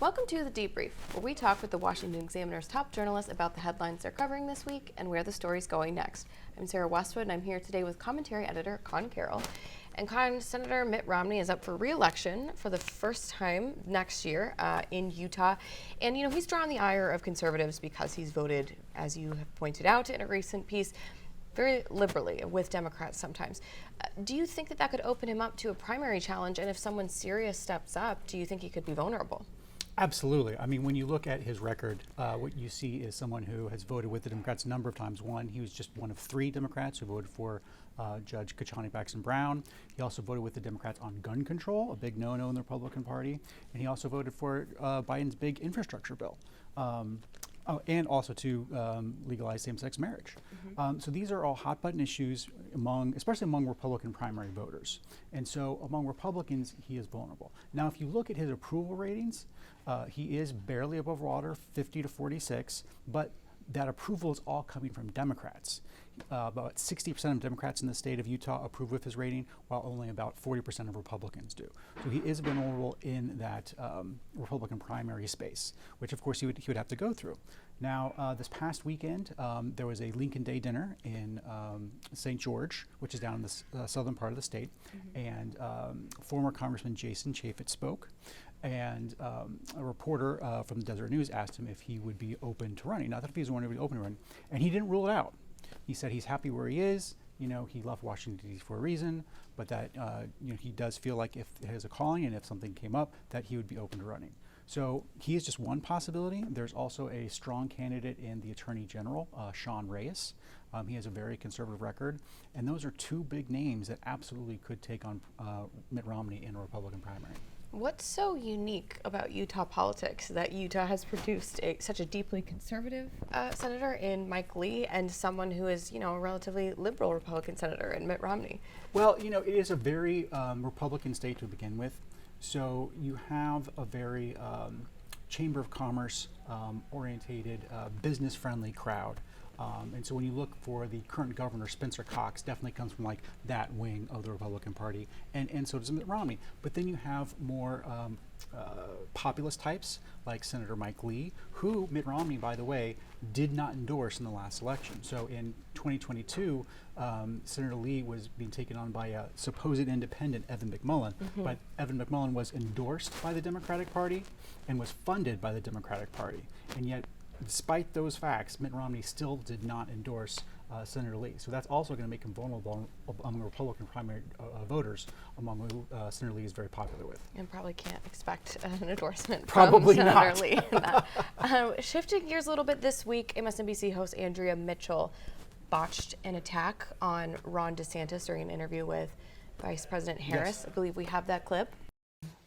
Welcome to The Debrief, where we talk with the Washington Examiner's top journalists about the headlines they're covering this week and where the story's going next. I'm Sarah Westwood, and I'm here today with commentary editor Conn Carroll. And Conn, Senator Mitt Romney is up for re-election for the first time next year in Utah. And, you know, he's drawn the ire of conservatives because he's voted, as you have pointed out in a recent piece, very liberally with Democrats sometimes. Do you think that could open him up to a primary challenge? And if someone serious steps up, do you think he could be vulnerable? Absolutely. I mean, when you look at his record, what you see is someone who has voted with the Democrats a number of times. One, he was just one of 3 Democrats who voted for Judge Ketanji Braxton Brown. He also voted with the Democrats on gun control, a big no-no in the Republican Party. And he also voted for Biden's big infrastructure bill. And also to legalize same-sex marriage. So these are all hot-button issues especially among Republican primary voters. And so among Republicans, he is vulnerable. Now, if you look at his approval ratings, he is barely above water, 50 to 46, but that approval is all coming from Democrats. About 60% of Democrats in the state of Utah approve of his rating, while only about 40% of Republicans do. So he is vulnerable in that Republican primary space, which of course he would have to go through. Now, this past weekend, there was a Lincoln Day dinner in St. George, which is down in the southern part of the state, and former Congressman Jason Chaffetz spoke. And a reporter from the Desert News asked him if he would be open to running. Not that if he was open to running, and he didn't rule it out. He said he's happy where he is. You know, he left Washington D.C. for a reason, but that you know, he does feel like if he has a calling and if something came up, that he would be open to running. So he is just one possibility. There's also a strong candidate in the Attorney General, Sean Reyes. He has a very conservative record, and those are 2 big names that absolutely could take on Mitt Romney in a Republican primary. What's so unique about Utah politics that Utah has produced such a deeply conservative senator in Mike Lee and someone who is, you know, a relatively liberal Republican senator in Mitt Romney? Well, you know, it is a very Republican state to begin with. So you have a very Chamber of Commerce orientated, business-friendly crowd. And so when you look for the current governor, Spencer Cox, definitely comes from like that wing of the Republican Party, and so does Mitt Romney. But then you have more populist types like Senator Mike Lee, who Mitt Romney, by the way, did not endorse in the last election. So in 2022, Senator Lee was being taken on by a supposed independent, Evan McMullin. But Evan McMullin was endorsed by the Democratic Party and was funded by the Democratic Party. And yet, despite those facts, Mitt Romney still did not endorse Senator Lee. So that's also going to make him vulnerable among Republican primary voters, among who Senator Lee is very popular with. And probably can't expect an endorsement Probably from Senator not. Lee. Shifting gears a little bit this week, MSNBC host Andrea Mitchell botched an attack on Ron DeSantis during an interview with Vice President Harris. Yes. I believe we have that clip.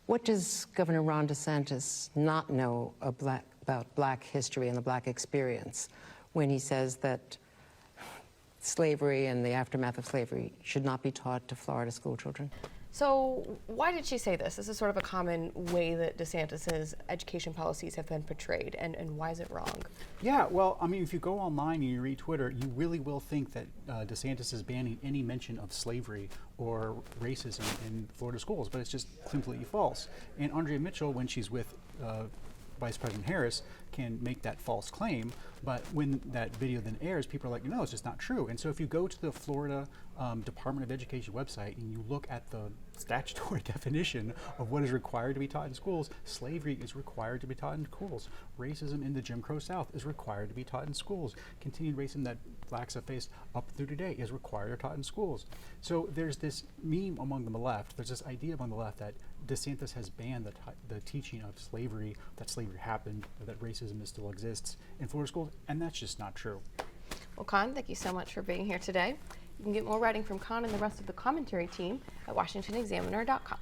What does Governor Ron DeSantis not know about Black history and the Black experience when he says that slavery and the aftermath of slavery should not be taught to Florida school children? So why did she say this? This is sort of a common way that DeSantis's education policies have been portrayed, and why is it wrong? Yeah, well, I mean, if you go online and you read Twitter, you really will think that DeSantis is banning any mention of slavery or racism in Florida schools, but it's just completely false. And Andrea Mitchell, when she's with Vice President Harris, can make that false claim, but when that video then airs, people are like, no, it's just not true. And so if you go to the Florida Department of Education website and you look at the statutory definition of what is required to be taught in schools, slavery is required to be taught in schools. Racism in the Jim Crow South is required to be taught in schools. Continued racism that blacks have faced up through today is required or taught in schools. So there's this meme among the left, there's this idea among the left that DeSantis has banned the teaching of slavery, that slavery happened, that racism still exists in Florida schools, and that's just not true. Well, Conn, thank you so much for being here today. You can get more writing from Conn and the rest of the commentary team at washingtonexaminer.com.